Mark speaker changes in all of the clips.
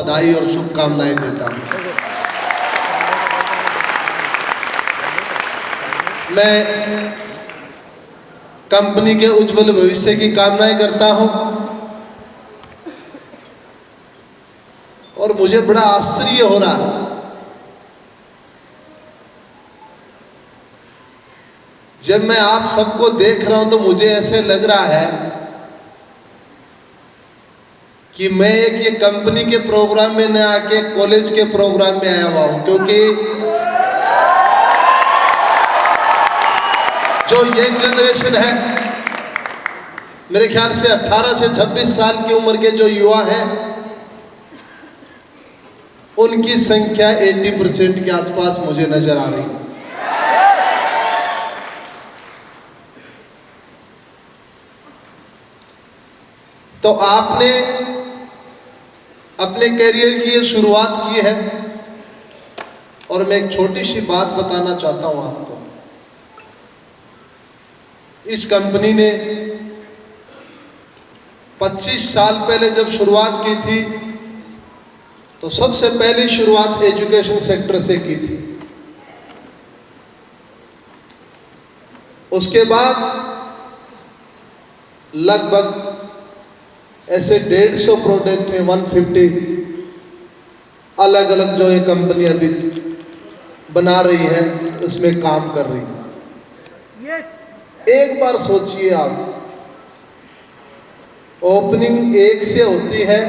Speaker 1: बधाई और शुभकामनाएं देता हूं। मैं कंपनी के उज्जवल भविष्य की कामनाएं करता हूं और मुझे बड़ा आश्चर्य हो रहा है जब मैं आप सबको देख रहा हूं तो मुझे ऐसे लग रहा है कि मैं एक ये कंपनी के प्रोग्राम में न आके कॉलेज के प्रोग्राम में आया हुआ हूं, क्योंकि जो यंग जनरेशन है, मेरे ख्याल से 18 से 26 साल की उम्र के जो युवा हैं, उनकी संख्या 80% के आसपास मुझे नजर आ रही है। तो आपने अपने करियर की ये शुरुआत की है और मैं एक छोटी सी बात बताना चाहता हूं आपको। इस कंपनी ने 25 साल पहले जब शुरुआत की थी तो सबसे पहली शुरुआत एजुकेशन सेक्टर से की थी। उसके बाद लगभग ऐसे 150 प्रोडक्ट हैं, 150 अलग अलग जो ये कंपनी अभी बना रही है उसमें काम कर रही है। एक बार सोचिए आप, ओपनिंग एक से होती है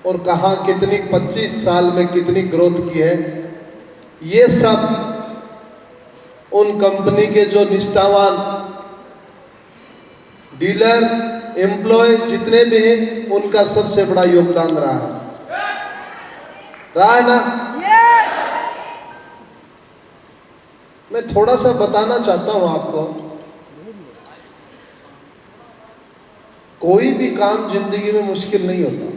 Speaker 1: और कहाँ कितनी 25 साल में कितनी ग्रोथ की है। ये सब उन कंपनी के जो निष्ठावान डीलर, एम्प्लॉय जितने भी हैं, उनका सबसे बड़ा योगदान रहा है ना। मैं थोड़ा सा बताना चाहता हूं आपको, कोई भी काम जिंदगी में मुश्किल नहीं होता।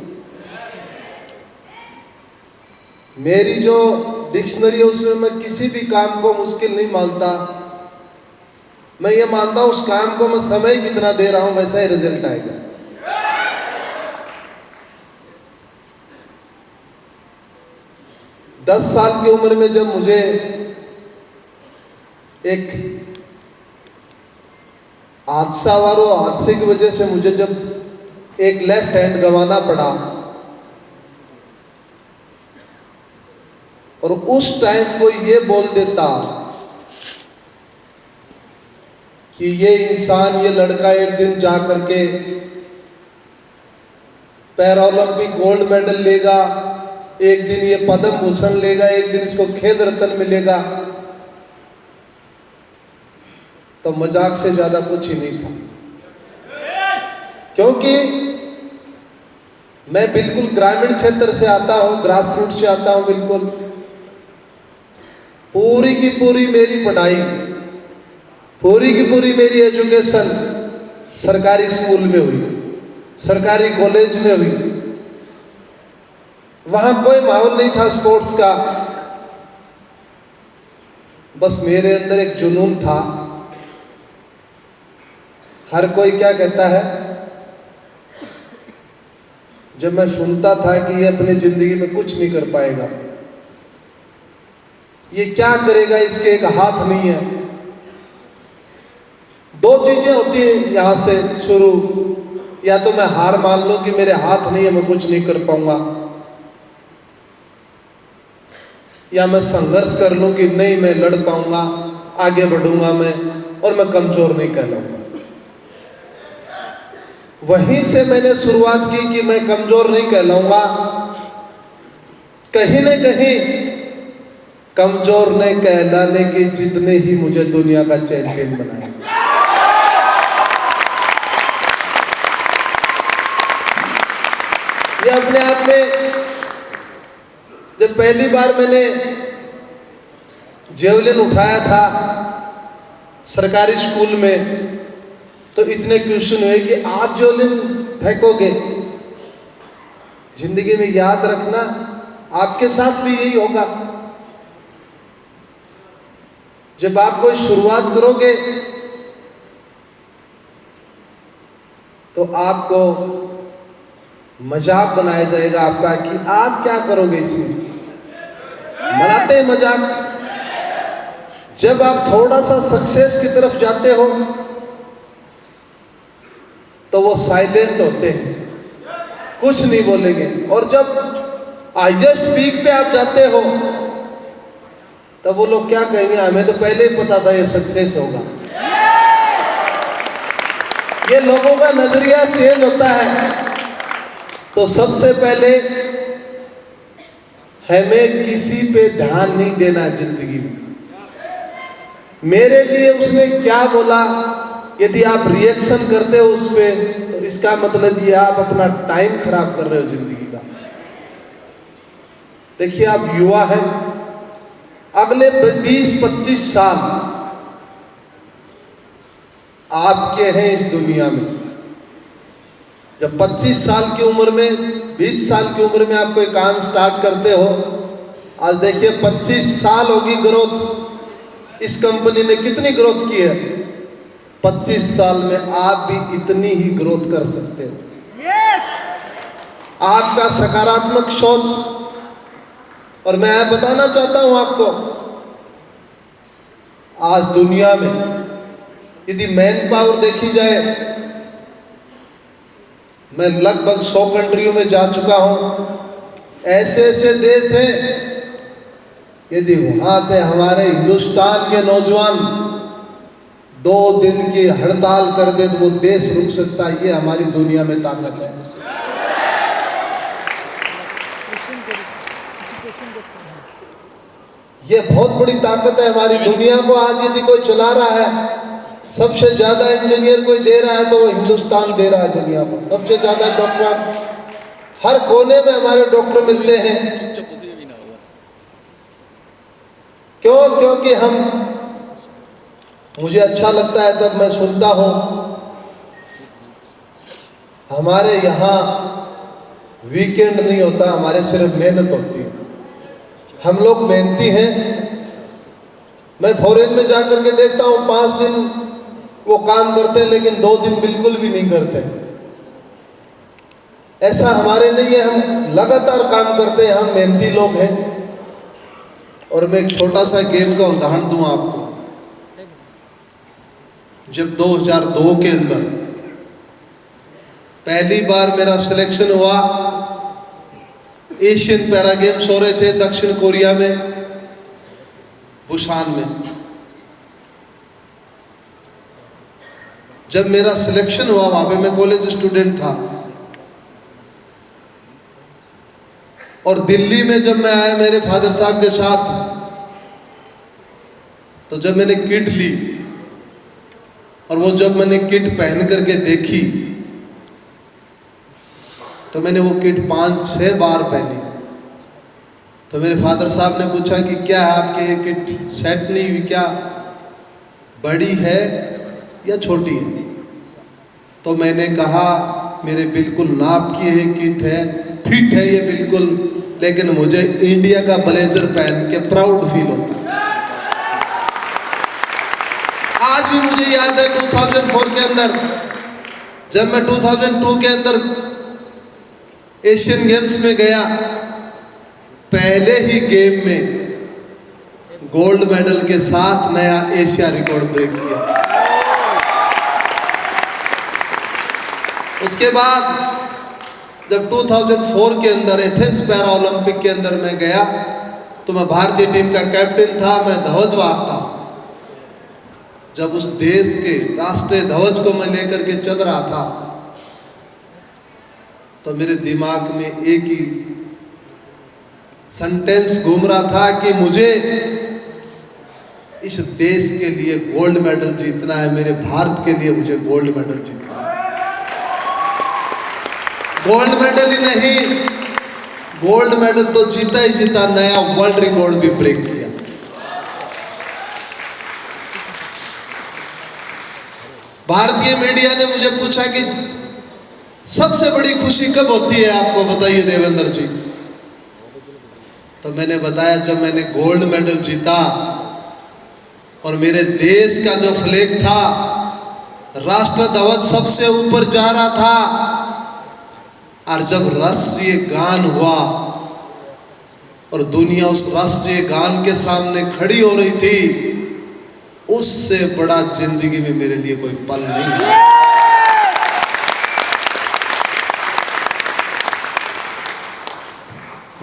Speaker 1: मेरी जो डिक्शनरी है उसमें मैं किसी भी काम को मुश्किल नहीं मानता। मैं ये मानता हूं उस काम को मैं समय कितना दे रहा हूं वैसा ही रिजल्ट आएगा। दस साल की उम्र में जब मुझे एक हादसा हुआ, हादसे की वजह से मुझे जब एक लेफ्ट हैंड गंवाना पड़ा और उस टाइम कोई ये बोल देता कि ये इंसान, ये लड़का एक दिन जा करके पैरालंपिक गोल्ड मेडल लेगा, एक दिन ये पद्म भूषण लेगा, एक दिन इसको खेल रत्न मिलेगा, तो मजाक से ज्यादा कुछ ही नहीं था। क्योंकि मैं बिल्कुल ग्रामीण क्षेत्र से आता हूं, ग्रास रूट से आता हूं। बिल्कुल पूरी की पूरी मेरी पढ़ाई, पूरी की पूरी मेरी एजुकेशन सरकारी स्कूल में हुई, सरकारी कॉलेज में हुई। वहां कोई माहौल नहीं था स्पोर्ट्स का, बस मेरे अंदर एक जुनून था। हर कोई क्या कहता है, जब मैं सुनता था कि ये अपनी जिंदगी में कुछ नहीं कर पाएगा, ये क्या करेगा, इसके एक हाथ नहीं है। दो चीजें होती हैं यहां से शुरू, या तो मैं हार मान लूं कि मेरे हाथ नहीं है, मैं कुछ नहीं कर पाऊंगा, या मैं संघर्ष कर लूं कि नहीं मैं लड़ पाऊंगा, आगे बढ़ूंगा मैं और मैं कमजोर नहीं कहलाऊंगा। वहीं से मैंने शुरुआत की कि मैं कमजोर नहीं कहलाऊंगा। कहीं न कहीं कमजोर ने कहलाने के जितने ही मुझे दुनिया का चैंपियन बनाया। ये अपने आप में, जब पहली बार मैंने जेवलिन उठाया था सरकारी स्कूल में, तो इतने क्वेश्चन हुए कि आप जेवलिन फेंकोगे, जिंदगी में याद रखना आपके साथ भी यही होगा। जब आप कोई शुरुआत करोगे तो आपको मजाक बनाया जाएगा आपका कि आप क्या करोगे इसमें। बनाते हैं मजाक। जब आप थोड़ा सा सक्सेस की तरफ जाते हो तो वो साइलेंट होते हैं, कुछ नहीं बोलेंगे। और जब हाईएस्ट पीक पे आप जाते हो तब वो लोग क्या कहेंगे, हमें तो पहले ही पता था ये सक्सेस होगा। ये लोगों का नजरिया चेंज होता है। तो सबसे पहले हमें किसी पे ध्यान नहीं देना जिंदगी में। मेरे लिए उसने क्या बोला, यदि आप रिएक्शन करते हो उस पे तो इसका मतलब ये आप अपना टाइम खराब कर रहे हो जिंदगी का। देखिए आप युवा हैं, अगले 20-25 साल आपके हैं इस दुनिया में। जब 25 साल की उम्र में, 20 साल की उम्र में आप कोई काम स्टार्ट करते हो, आज देखिए 25 साल होगी ग्रोथ। इस कंपनी ने कितनी ग्रोथ की है, 25 साल में आप भी इतनी ही ग्रोथ कर सकते हो। आपका सकारात्मक सोच। और मैं बताना चाहता हूं आपको, आज दुनिया में यदि मैन पावर देखी जाए, मैं लगभग 100 कंट्रियों में जा चुका हूं। ऐसे ऐसे देश हैं, यदि वहां पे हमारे हिंदुस्तान के नौजवान 2 दिन की हड़ताल कर दे तो वो देश रुक सकता है। ये हमारी दुनिया में ताकत है। ये बहुत बड़ी ताकत है हमारी दुनिया को। आज यदि कोई चला रहा है, सबसे ज्यादा इंजीनियर कोई दे रहा है तो वो हिंदुस्तान दे रहा है दुनिया को। सबसे ज्यादा डॉक्टर, हर कोने में हमारे डॉक्टर मिलते हैं। क्यों? क्योंकि हम, मुझे अच्छा लगता है तब मैं सुनता हूं, हमारे यहां वीकेंड नहीं होता, हमारे सिर्फ मेहनत होती है। हम लोग मेहनती हैं। मैं फॉरेन में जाकर के देखता हूं, 5 दिन वो काम करते हैं लेकिन 2 दिन बिल्कुल भी नहीं करते। ऐसा हमारे नहीं है, हम लगातार काम करते हैं, हम मेहनती लोग हैं। और मैं एक छोटा सा गेम का उदाहरण दूं आपको। जब 2002 के अंदर पहली बार मेरा सिलेक्शन हुआ, एशियन पैरा गेम्स हो रहे थे दक्षिण कोरिया में, बुसान में। जब मेरा सिलेक्शन हुआ, वहां पे मैं कॉलेज स्टूडेंट था। और दिल्ली में जब मैं आया मेरे फादर साहब के साथ, तो जब मैंने किट ली और वो जब मैंने किट पहन करके देखी, तो मैंने वो किट 5-6 बार पहनी। तो मेरे फादर साहब ने पूछा कि क्या है आपकी ये किट सेट नहीं हुई क्या, बड़ी है या छोटी है? तो मैंने कहा मेरे बिल्कुल नाप की है किट है, फिट है ये बिल्कुल, लेकिन मुझे इंडिया का ब्लेजर पहन के प्राउड फील होता है। आज भी मुझे याद है 2004 के अंदर, जब मैं 2002 के अंदर एशियन गेम्स में गया, पहले ही गेम में गोल्ड मेडल के साथ नया एशिया रिकॉर्ड ब्रेक किया। उसके बाद जब 2004 के अंदर एथेंस पैरा ओलंपिक के अंदर मैं गया, तो मैं भारतीय टीम का कैप्टन था, मैं ध्वजवाहक था। जब उस देश के राष्ट्रीय ध्वज को मैं लेकर के चल रहा था, तो मेरे दिमाग में एक ही सेंटेंस घूम रहा था कि मुझे इस देश के लिए गोल्ड मेडल जीतना है, मेरे भारत के लिए मुझे गोल्ड मेडल जीतना है। गोल्ड मेडल ही नहीं, गोल्ड मेडल तो जीता ही जीता, नया वर्ल्ड रिकॉर्ड भी ब्रेक किया। भारतीय मीडिया ने मुझे पूछा कि सबसे बड़ी खुशी कब होती है आपको, बताइए देवेंद्र जी। तो मैंने बताया जब मैंने गोल्ड मेडल जीता और मेरे देश का जो फ्लैग था, राष्ट्र ध्वज सबसे ऊपर जा रहा था। और जब राष्ट्रीय गान हुआ और दुनिया उस राष्ट्रीय गान के सामने खड़ी हो रही थी, उससे बड़ा जिंदगी में मेरे लिए कोई पल नहीं है।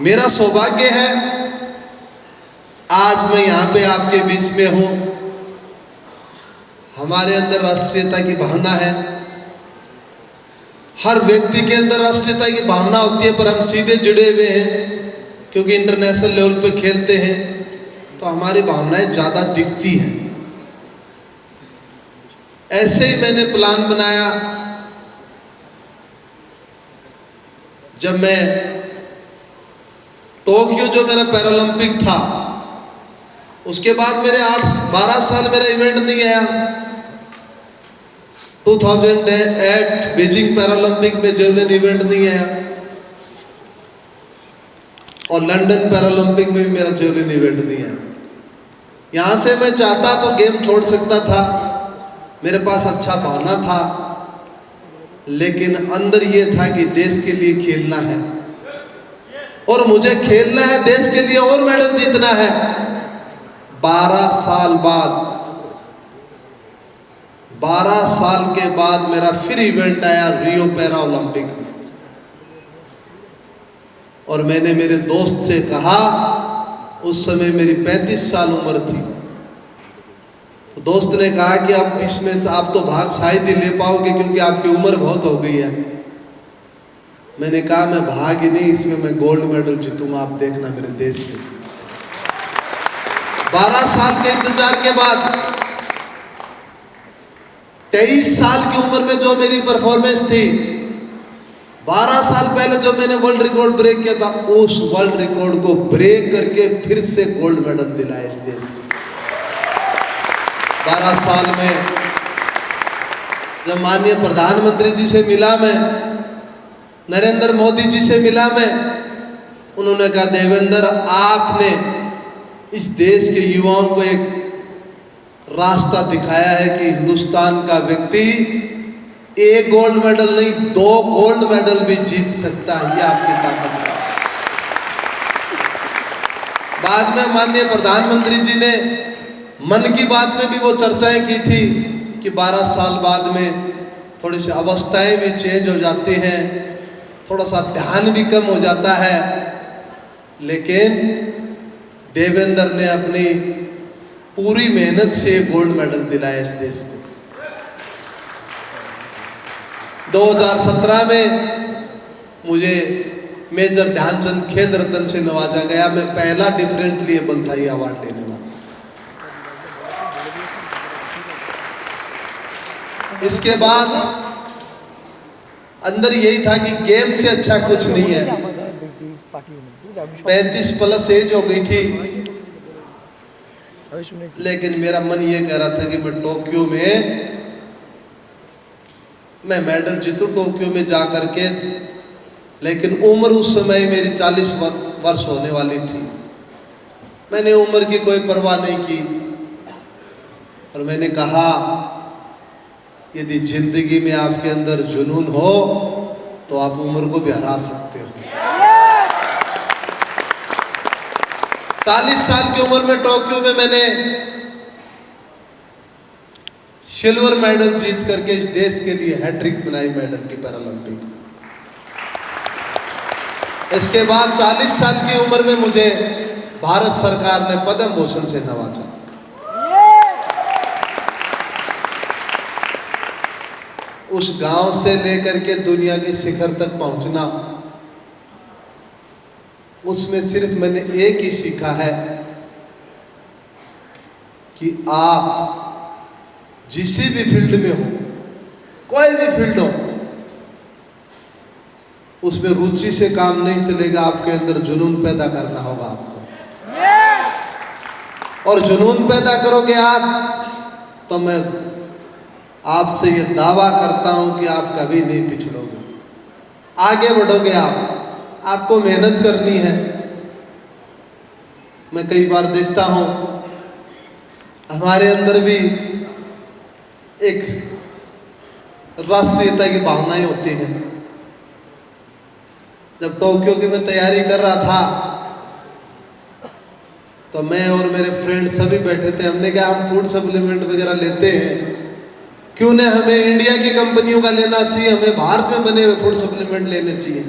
Speaker 1: मेरा सौभाग्य है आज मैं यहां पे आपके बीच में हूं। हमारे अंदर राष्ट्रीयता की भावना है, हर व्यक्ति के अंदर राष्ट्रीयता की भावना होती है, पर हम सीधे जुड़े हुए हैं क्योंकि इंटरनेशनल लेवल पे खेलते हैं तो हमारी भावनाएं ज्यादा दिखती हैं। ऐसे ही मैंने प्लान बनाया। जब मैं टोक्यो जो मेरा पैरालंपिक था, उसके बाद मेरे 12 साल मेरा इवेंट नहीं आया। 2008 बीजिंग पैरालंपिक में जेवलिन इवेंट नहीं आया और लंदन पैरालंपिक में भी मेरा जेवलिन इवेंट नहीं आया। यहां से मैं चाहता तो गेम छोड़ सकता था, मेरे पास अच्छा भावना था, लेकिन अंदर ये था कि देश के लिए खेलना है और मुझे खेलना है देश के लिए और मेडल जीतना है। 12 साल बाद, 12 साल के बाद मेरा फिर इवेंट आया रियो पैरा ओलंपिक में और मैंने मेरे दोस्त से कहा, उस समय मेरी 35 साल उम्र थी, तो दोस्त ने कहा कि आप इसमें आप तो भाग शायद ही ले पाओगे क्योंकि आपकी उम्र बहुत हो गई है। मैंने कहा मैं भाग ही नहीं, इसमें मैं गोल्ड मेडल जीतूंगा, आप देखना मेरे देश के। 12 साल के इंतजार के बाद 23 साल की उम्र में जो मेरी परफॉर्मेंस थी, 12 साल पहले जो मैंने वर्ल्ड रिकॉर्ड ब्रेक किया था, उस वर्ल्ड रिकॉर्ड को ब्रेक करके फिर से गोल्ड मेडल दिलाया इस देश को। 12 साल में जब माननीय प्रधानमंत्री जी से मिला मैं, नरेंद्र मोदी जी से मिला मैं, उन्होंने कहा देवेंद्र आपने इस देश के युवाओं को एक रास्ता दिखाया है कि हिंदुस्तान का व्यक्ति एक गोल्ड मेडल नहीं 2 गोल्ड मेडल भी जीत सकता है, ये आपकी ताकत है। बाद में माननीय प्रधानमंत्री जी ने मन की बात में भी वो चर्चाएं की थी कि 12 साल बाद में थोड़ी सी अवस्थाएं भी चेंज हो जाती हैं, थोड़ा सा ध्यान भी कम हो जाता है, लेकिन देवेंद्र ने अपनी पूरी मेहनत से गोल्ड मेडल दिलाया इस देश को। 2017 में मुझे मेजर ध्यानचंद खेल रत्न से नवाजा गया। मैं पहला डिफरेंटली एबल था ये अवार्ड लेने वाला। इसके बाद अंदर यही था कि गेम से अच्छा कुछ नहीं है। 35 प्लस एज हो गई थी, लेकिन मेरा मन ये कह रहा था कि मैं टोक्यो में मैं मेडल जीतूं टोक्यो में जा करके, लेकिन उम्र उस समय मेरी 40 वर्ष होने वाली थी। मैंने उम्र की कोई परवाह नहीं की और मैंने कहा यदि जिंदगी में आपके अंदर जुनून हो तो आप उम्र को भी हरा सकते हो। 40 साल की उम्र में टोक्यो में मैंने सिल्वर मेडल जीत करके इस देश के लिए हैट्रिक बनाई मेडल की पैरालंपिक। इसके बाद 40 साल की उम्र में मुझे भारत सरकार ने पद्म भूषण से नवाजा। उस गांव से लेकर के दुनिया के शिखर तक पहुंचना, उसमें सिर्फ मैंने एक ही सीखा है कि आप जिस भी फील्ड में हो, कोई भी फील्ड हो, उसमें रुचि से काम नहीं चलेगा, आपके अंदर जुनून पैदा करना होगा आपको। और जुनून पैदा करोगे आप, तो मैं आपसे ये दावा करता हूं कि आप कभी नहीं पिछड़ोगे, आगे बढ़ोगे। आपको मेहनत करनी है। मैं कई बार देखता हूं हमारे अंदर भी एक राष्ट्रीयता की भावनाएं होती हैं, जब टोक्यो की मैं तैयारी कर रहा था तो मैं और मेरे फ्रेंड सभी बैठे थे। हमने कहा हम फूड सप्लीमेंट वगैरह लेते हैं, क्यों ना हमें इंडिया की कंपनियों का लेना चाहिए, हमें भारत में बने हुए फूड सप्लीमेंट लेने चाहिए।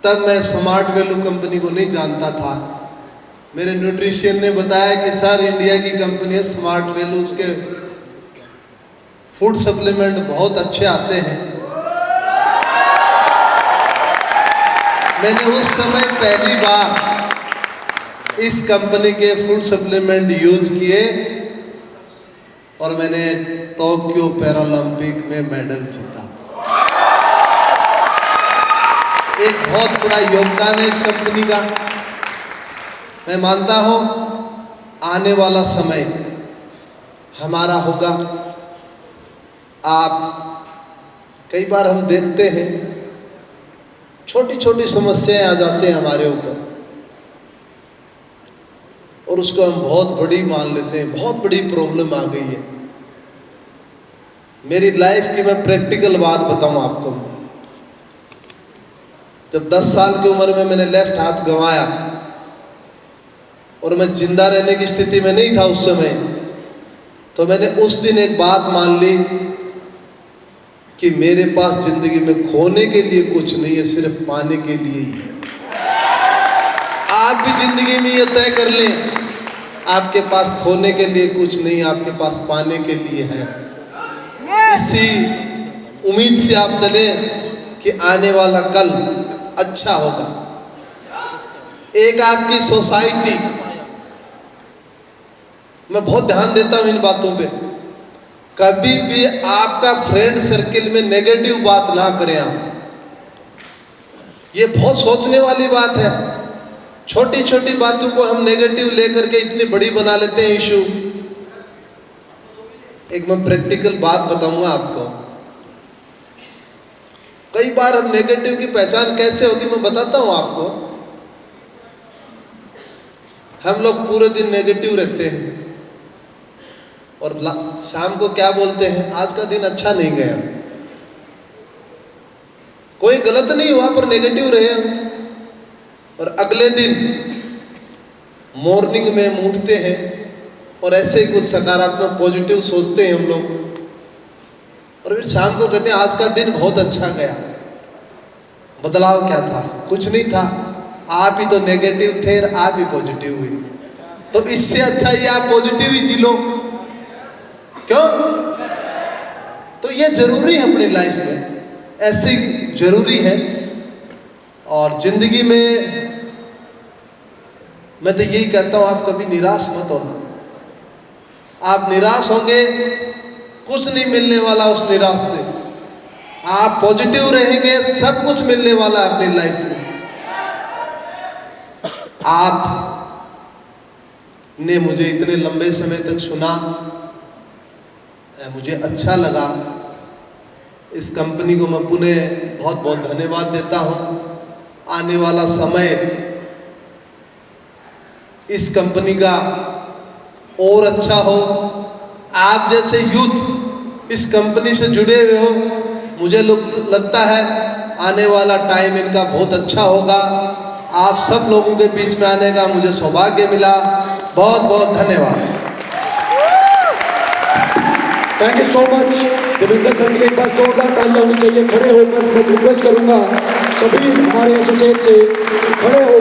Speaker 1: तब मैं स्मार्ट वैल्यू कंपनी को नहीं जानता था। मेरे न्यूट्रिशियन ने बताया कि सर इंडिया की कंपनी है स्मार्ट वैल्यू, उसके फूड सप्लीमेंट बहुत अच्छे आते हैं। मैंने उस समय पहली बार इस कंपनी के फूड सप्लीमेंट यूज किए और मैंने टोक्यो पैरालंपिक में मेडल जीता। एक बहुत बड़ा योगदान है इस कंपनी का। मैं मानता हूं आने वाला समय हमारा होगा। आप कई बार हम देखते हैं छोटी छोटी समस्याएं आ जाते हैं हमारे ऊपर और उसको हम बहुत बड़ी मान लेते हैं, बहुत बड़ी प्रॉब्लम आ गई है। मेरी लाइफ की मैं प्रैक्टिकल बात बताऊं आपको। जब 10 साल की उम्र में मैंने लेफ्ट हाथ गंवाया और मैं जिंदा रहने की स्थिति में नहीं था उस समय, तो मैंने उस दिन एक बात मान ली कि मेरे पास जिंदगी में खोने के लिए कुछ नहीं है, सिर्फ पाने के लिए ही है। आप भी जिंदगी में ये तय कर लें, आपके पास खोने के लिए कुछ नहीं, आपके पास पाने के लिए है। इसी उम्मीद से आप चले कि आने वाला कल अच्छा होगा। एक आपकी सोसाइटी, मैं बहुत ध्यान देता हूं इन बातों पे, कभी भी आपका फ्रेंड सर्किल में नेगेटिव बात ना करें आप। ये बहुत सोचने वाली बात है। छोटी छोटी बातों को हम नेगेटिव लेकर के इतनी बड़ी बना लेते हैं इशू। एक मैं प्रैक्टिकल बात बताऊंगा आपको। कई बार हम नेगेटिव की पहचान कैसे होगी मैं बताता हूं आपको। हम लोग पूरे दिन नेगेटिव रहते हैं और शाम को क्या बोलते हैं, आज का दिन अच्छा नहीं गया। कोई गलत नहीं हुआ पर नेगेटिव रहे हम। और अगले दिन मॉर्निंग में हम उठते हैं और ऐसे ही कुछ सकारात्मक पॉजिटिव सोचते हैं हम लोग, और फिर शाम को कहते हैं आज का दिन बहुत अच्छा गया। बदलाव क्या था? कुछ नहीं था, आप ही तो नेगेटिव थे और आप ही पॉजिटिव हुए। तो इससे अच्छा ही आप पॉजिटिव ही जी लो। क्यों? तो ये जरूरी है अपनी लाइफ में, ऐसे जरूरी है। और जिंदगी में मैं तो यही कहता हूं, आप कभी निराश मत होना। आप निराश होंगे, कुछ नहीं मिलने वाला उस निराश से। आप पॉजिटिव रहेंगे, सब कुछ मिलने वाला है अपनी लाइफ में। आप ने मुझे इतने लंबे समय तक सुना, मुझे अच्छा लगा। इस कंपनी को मैं पुनः बहुत बहुत धन्यवाद देता हूं। आने वाला समय इस कंपनी का और अच्छा हो। आप जैसे यूथ इस कंपनी से जुड़े हुए हो, मुझे लगता है आने वाला टाइम इनका बहुत अच्छा होगा। आप सब लोगों के बीच में आने का मुझे सौभाग्य मिला। बहुत बहुत धन्यवाद।
Speaker 2: Thank you so much. Devendra sir के लिए एक बार जोरदार तालियां होनी चाहिए। खड़े होकर मैं रिक्वेस्ट करूंगा सभी हमारे एसोसिएट से खड़े हो